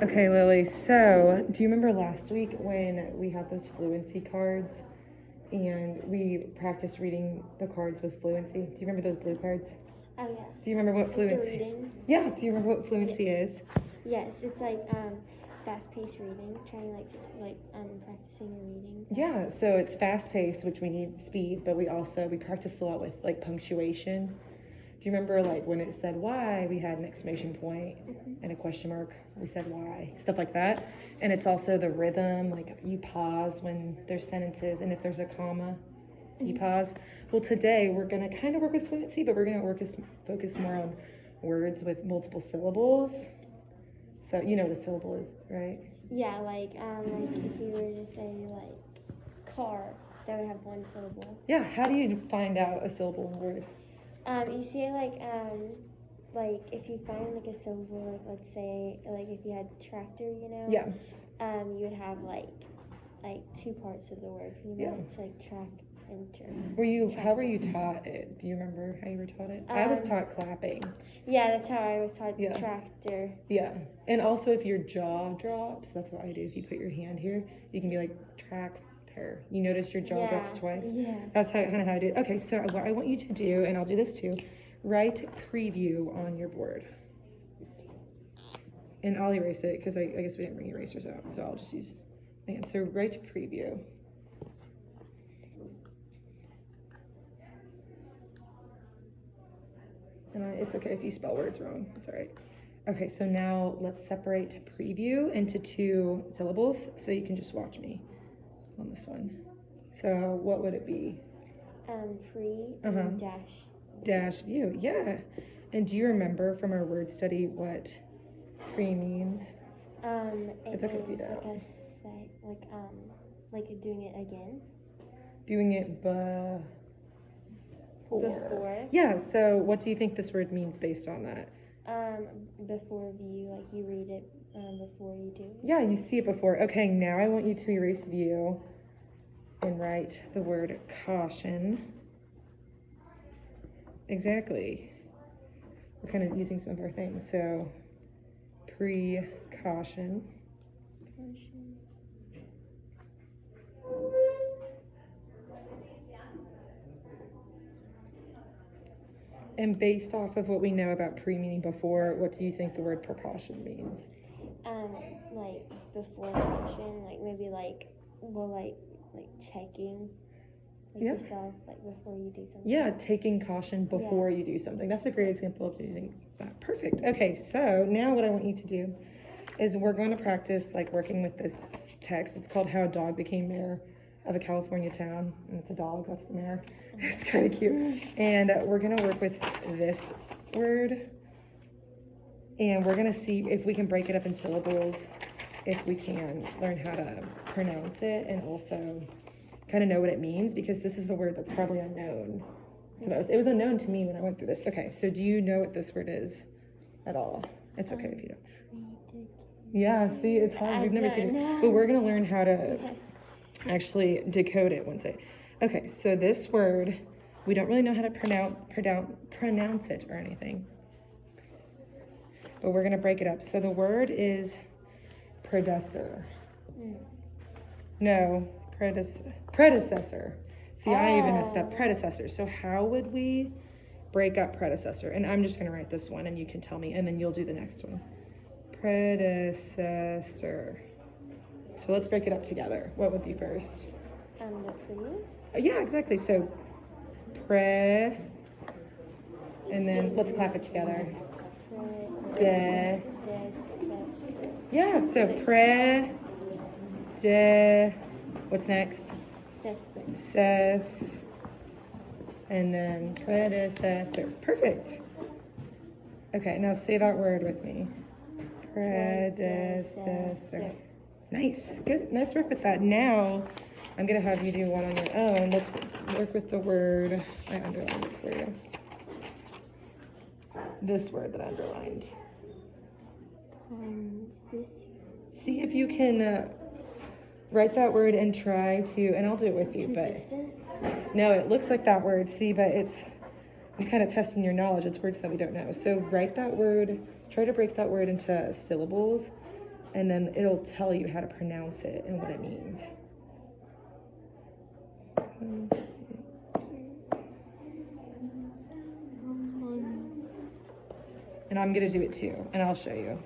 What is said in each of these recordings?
Okay, Lily, so do you remember last week when we had those fluency cards and we practiced reading the cards with fluency? Do you remember those blue cards? Oh, yeah. Do you remember what fluency? The reading. Yeah, do you remember what fluency is? Yes, it's like fast-paced reading, trying practicing your reading. Yeah, so it's fast-paced, which we need speed, but we practice a lot with like punctuation. Do you remember like when it said why, we had an exclamation point and a question mark, we said why, stuff like that. And it's also the rhythm, like you pause when there's sentences, and if there's a comma, you pause. Well, today we're gonna kind of work with fluency, but we're gonna focus more on words with multiple syllables. So you know what a syllable is, right? Yeah, like if you were to say like car, that would have one syllable. Yeah, how do you find out a syllable in a word? You see like if you find like a syllable, like let's say like if you had tractor, you know. Yeah. You would have like two parts of the word. You know, it's like track and turn. How were you taught it? Do you remember how you were taught it? I was taught clapping. Yeah, that's how I was taught. Yeah. Tractor. Yeah, and also if your jaw drops, that's what I do. If you put your hand here, you can be like tractor. You notice your jaw drops twice? Yeah. That's kind of how I do it. Okay, so what I want you to do, and I'll do this too, write preview on your board. And I'll erase it because I guess we didn't bring erasers out, so I'll just use, again, so write preview. And it's okay if you spell words wrong, it's all right. Okay, so now let's separate preview into two syllables so you can just watch me on this one. So what would it be? Pre Dash view, yeah. And do you remember from our word study what pre means? It's okay if you don't. Like doing it again. Doing it before. Yeah, so what do you think this word means based on that? Before view, like you read it before you do. Yeah, you see it before. Okay, now I want you to erase view and write the word caution. Exactly. We're kind of using some of our things. So, precaution. And based off of what we know about pre meaning before, what do you think the word precaution means? Like before caution, like maybe like checking yourself, like before you do something. Yeah, taking caution before you do something. That's a great example of using that. Perfect. Okay, so now what I want you to do is we're going to practice like working with this text. It's called How a Dog Became Mayor of a California Town, and it's a dog, that's the mayor. It's kind of cute. And we're going to work with this word, and we're going to see if we can break it up in syllables, if we can learn how to pronounce it, and also kind of know what it means, because this is a word that's probably unknown to most. It was unknown to me when I went through this. Okay, so do you know what this word is at all? It's okay if you don't. Yeah, see, it's hard. We've never seen it. But we're going to learn how to actually decode it one day. Okay, so this word, we don't really know how to pronounce it or anything. But we're going to break it up. So the word is predecessor. No, predecessor. See, I even messed up predecessor. So how would we break up predecessor? And I'm just going to write this one, and you can tell me, and then you'll do the next one. Predecessor. So let's break it up together. What would be first? The pre? Yeah, exactly. So pre, and then let's clap it together. De. Yeah, so pre, de, what's next? Ses. And then predecessor. Perfect. Okay, now say that word with me. Predecessor. Nice. Good. Nice work with that. Now, I'm going to have you do one on your own. Let's work with the word. I underlined it for you. This word that I underlined. See if you can write that word and try to, and I'll do it with you, but no, it looks like that word. See, but I'm kind of testing your knowledge. It's words that we don't know. So write that word, try to break that word into syllables, and then it'll tell you how to pronounce it and what it means. And I'm gonna do it too, and I'll show you.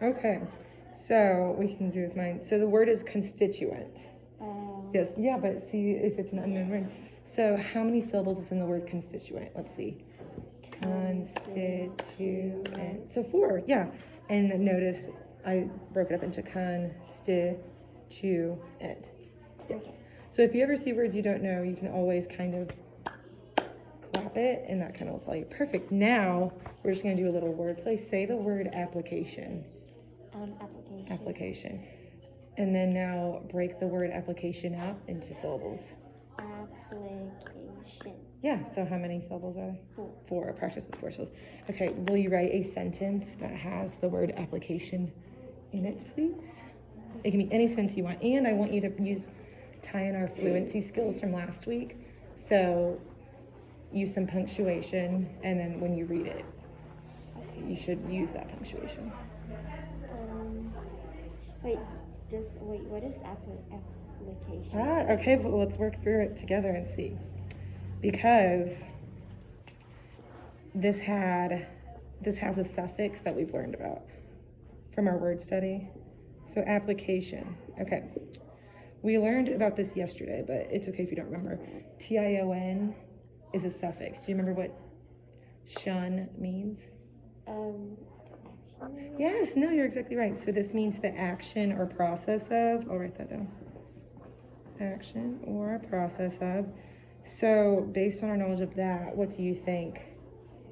Okay, so we can do with mine. So the word is constituent. Yes, yeah, but see if it's an unknown word. So how many syllables is in the word constituent? Let's see. Constituent. So 4, yeah. And notice I broke it up into constituent. Yes. So if you ever see words you don't know, you can always kind of clap it, and that kind of will tell you. Perfect. Now we're just going to do a little wordplay. Say the word application. Application. And then now break the word application out into syllables. Application. Yeah, so how many syllables are there? 4. 4. Practice with 4 syllables. Okay, will you write a sentence that has the word application in it, please? It can be any sentence you want. And I want you to tie in our fluency skills from last week. So use some punctuation, and then when you read it, you should use that punctuation. What is application? Okay, well, let's work through it together and see. Because this has a suffix that we've learned about from our word study. So application. Okay. We learned about this yesterday, but it's okay if you don't remember. Tion is a suffix. Do you remember what shun means? Yes, no, you're exactly right. So this means the action or process of, I'll write that down. Action or process of. So based on our knowledge of that, what do you think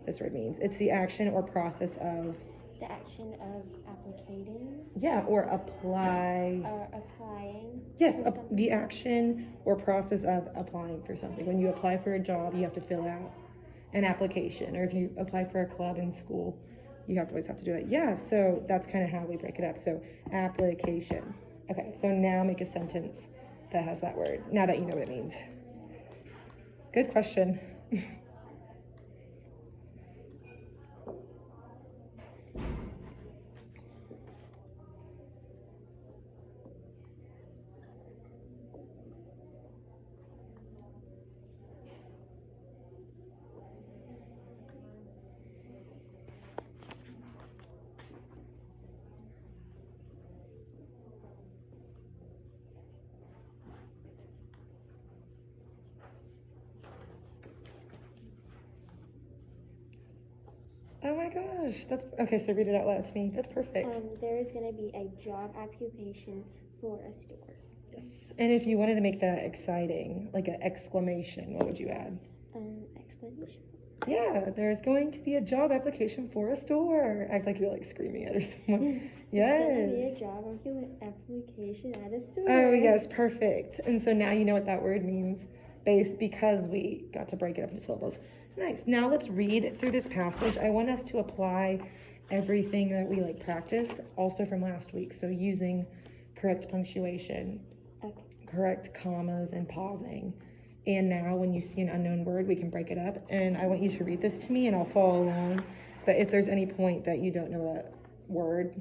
this word means? It's the action or process of. The action of applicating. Yeah, or apply. Or applying. Yes, the action or process of applying for something. When you apply for a job, you have to fill out an application. Or if you apply for a club in school, you always have to do that. Yeah, so that's kind of how we break it up. So application. Okay, so now make a sentence that has that word, now that you know what it means. Good question. Oh my gosh, that's okay. So read it out loud to me. That's perfect. There is going to be a job application for a store. Yes. And if you wanted to make that exciting, like an exclamation, what would you add? Explanation. Yeah, there's going to be a job application for a store. Act like you're like screaming at or someone. Yes. There's going to be a job application at a store. Oh yes, perfect. And so now you know what that word means, because we got to break it up into syllables. Nice. Now let's read through this passage. I want us to apply everything that we practiced also from last week. So using correct punctuation, correct commas and pausing. And now when you see an unknown word, we can break it up. And I want you to read this to me and I'll follow along. But if there's any point that you don't know a word,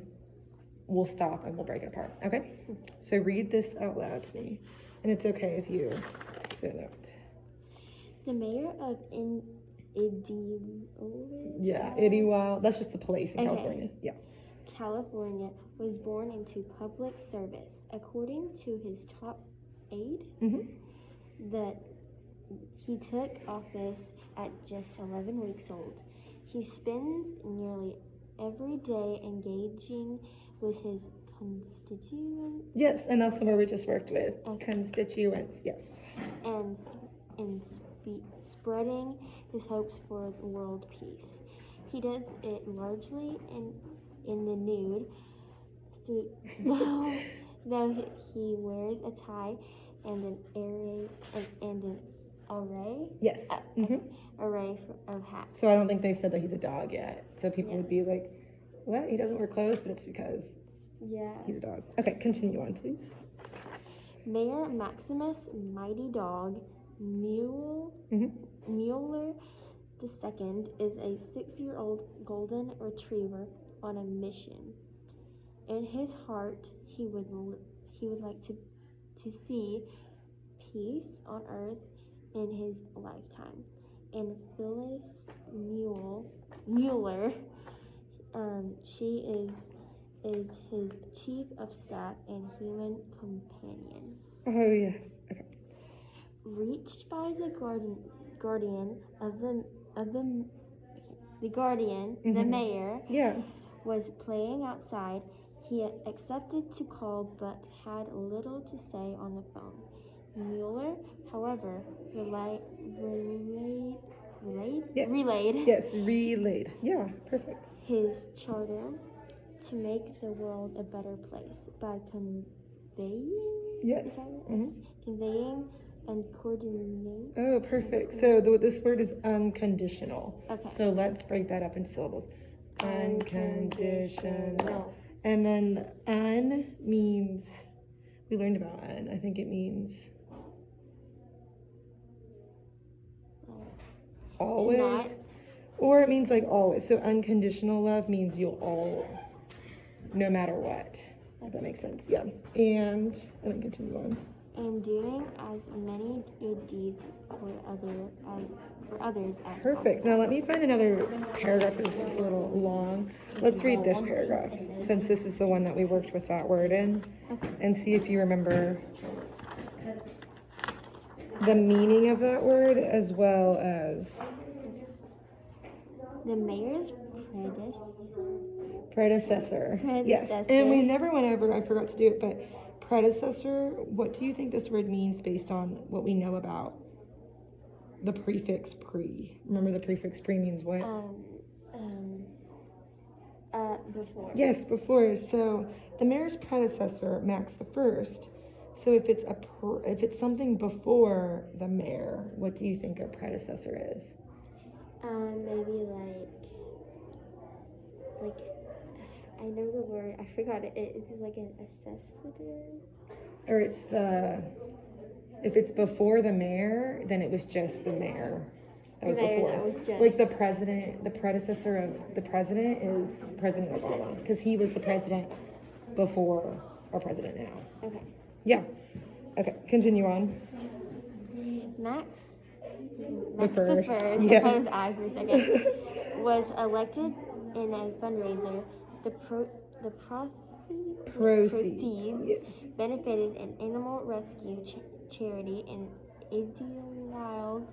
we'll stop and we'll break it apart. Okay? So read this out loud to me. And it's okay if you don't know it. The mayor of Idlewild. That's just the place in California. Yeah. California was born into public service. According to his top aide, that he took office at just 11 weeks old. He spends nearly every day engaging with his constituents. Yes, and that's the word we just worked with. Constituents, yes. And spreading his hopes for world peace. He does it largely in the nude, though he wears a tie and an array. Yes. Array of hats. So I don't think they said that he's a dog yet. So people would be like, What? He doesn't wear clothes, but it's because Yeah. he's a dog. Okay, continue on, please. Mayor Maximus Mighty Dog Mueller II is a 6-year-old golden retriever on a mission. In his heart, he would like to see peace on earth in his lifetime. And Phyllis Mueller, she is his chief of staff and human companion. Oh, yes. Okay. Reached by the guardian of the mayor, Yeah. was playing outside. He accepted to call but had little to say on the phone. Mueller, however, relayed. Yes, relayed. Yeah, perfect. His charter to make the world a better place by conveying. Yes. Conveying and coordinating. Oh, perfect. So this word is unconditional. Okay. So let's break that up into syllables. Unconditional. And then un means, we learned about un. I think it means always. Not. Or it means like always. So unconditional love means you'll all, no matter what. If that makes sense. Yeah. And then continue on. And doing as many good deeds for others as Perfect. Now let me find another paragraph because this is a little long. Let's read this paragraph since this is the one that we worked with that word in, and see if you remember the meaning of that word as well as the mayor's predecessor. Yes. And we never went over, I forgot to do it, but predecessor, what do you think this word means based on what we know about the prefix pre? Remember the prefix pre means what? Before. Yes, before. So the mayor's predecessor, Max the First. So if it's something before the mayor, what do you think a predecessor is? Maybe like I know the word. I forgot it. Is it like an assessor? Or if it's before the mayor, then it was just the mayor. That was before. Like the president, the predecessor of the president is President Obama, because he was the president before our president now. Okay. Yeah. Okay, continue on. Max the first. Yeah. I thought it was I for a second. Was elected in a fundraiser. The proceeds yes. benefited an animal rescue charity in Idlewild,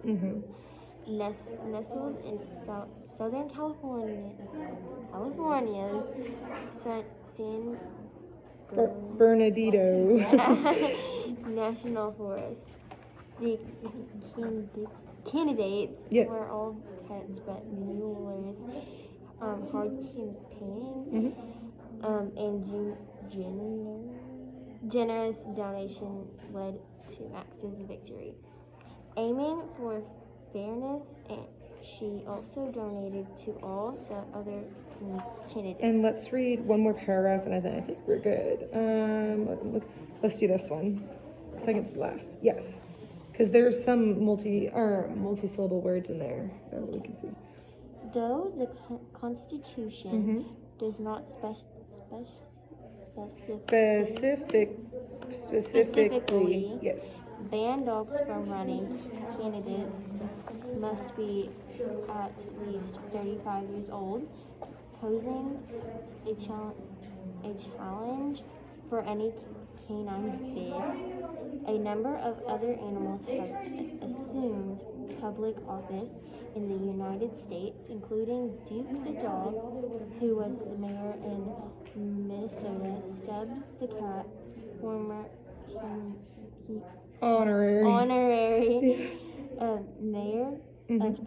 nestled in Southern California's San Bernardino National Forest. The candidates were all pets, but Mueller's hard campaigning and generous donation led to Max's victory. Aiming for fairness, and she also donated to all the other candidates. And let's read one more paragraph, and I think we're good. Let's do this one. Second to the last. Yes. Because there's some multi-syllable words in there that we can see. Though the Constitution does not specifically yes. ban dogs from running, candidates must be at least 35 years old, posing a challenge for any canine bid. A number of other animals have assumed public office in the United States, including Duke the dog, who was the mayor in Minnesota, Stubbs the cat, former honorary mayor of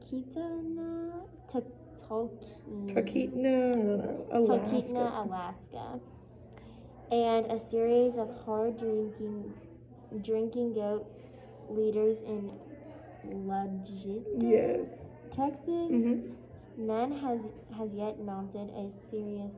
Talkeetna, Alaska, and a series of hard drinking goat leaders in Legit, Texas. None has yet mounted a serious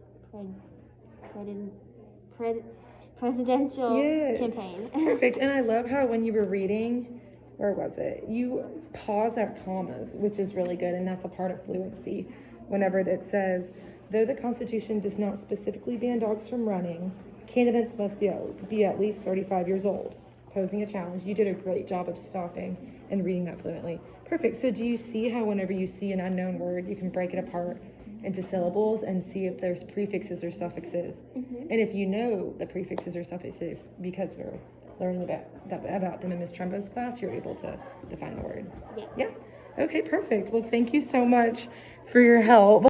presidential Yes. campaign. Perfect. And I love how when you were reading, where was it? You pause at commas, which is really good, and that's a part of fluency. Whenever it says, though the Constitution does not specifically ban dogs from running, candidates must be at least 35 years old, posing a challenge. You did a great job of stopping and reading that fluently. Perfect. So do you see how whenever you see an unknown word, you can break it apart into syllables and see if there's prefixes or suffixes? And if you know the prefixes or suffixes, because we're learning about them in Miss Trumbo's class, you're able to define the word. Yeah. Yeah. Okay, perfect. Well, thank you so much for your help.